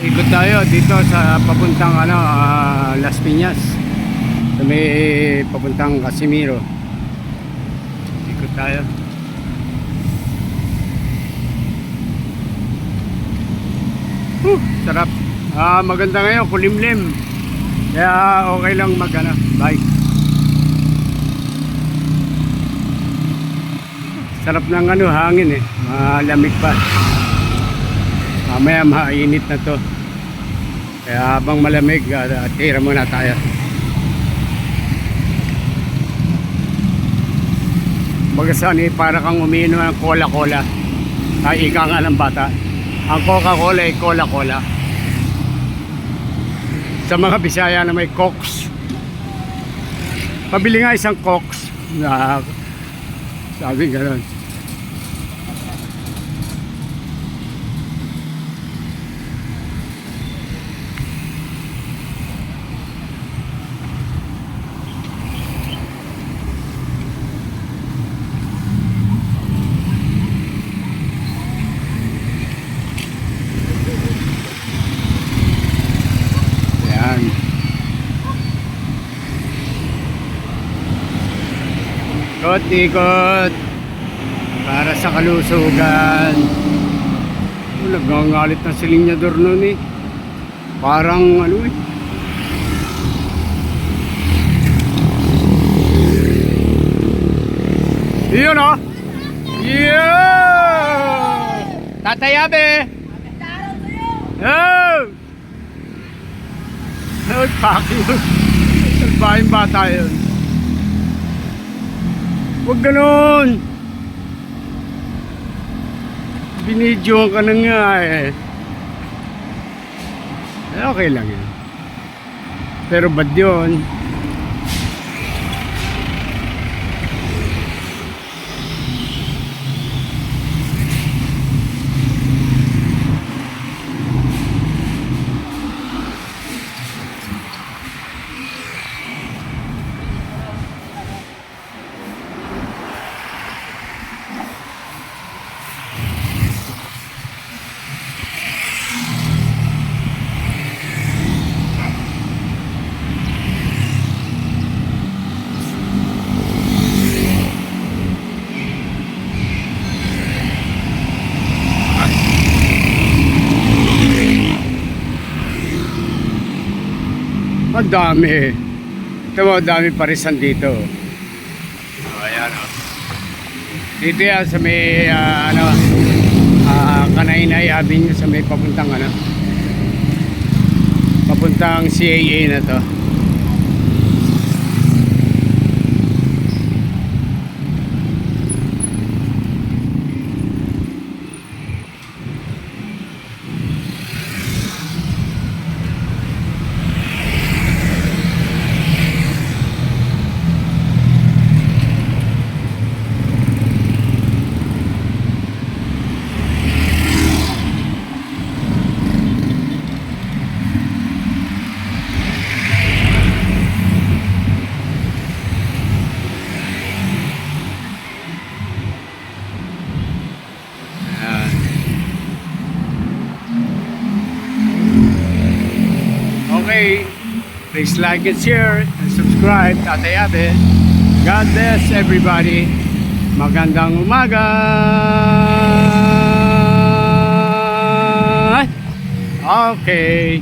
Ikot tayo dito sa papuntang Las Piñas. Sa may papuntang Casimiro. Ikot tayo. Sarap. Maganda ngayon, kulimlim. Kaya okay lang bike. Sarap ng hangin malamig pa. Mamaya mainit na to. Kaya habang malamig, tira muna tayo. Bagasan para kang umiinom ng cola-cola. Ay, ika nga ng bata. Ang Coca-Cola ay cola-cola. Sa mga Bisaya na may Cokes. Pabili nga isang Cokes. Sabi gano'n. Ikot para sa kalusugan. Nagngangalit na si linyador nun parang yun yeah! Tatayabe paki salbahin bata yun. Huwag ganon. Binidyoan ka na nga okay lang yan. Pero bad yun. Ang dami. Ito mo, dami parisan dito. Ayan dito yan sa may Kanainay Avenue, sa may papuntang papuntang CAA na to. Okay, please like and share and subscribe. Tatay Abe. God bless everybody. Magandang umaga. Okay.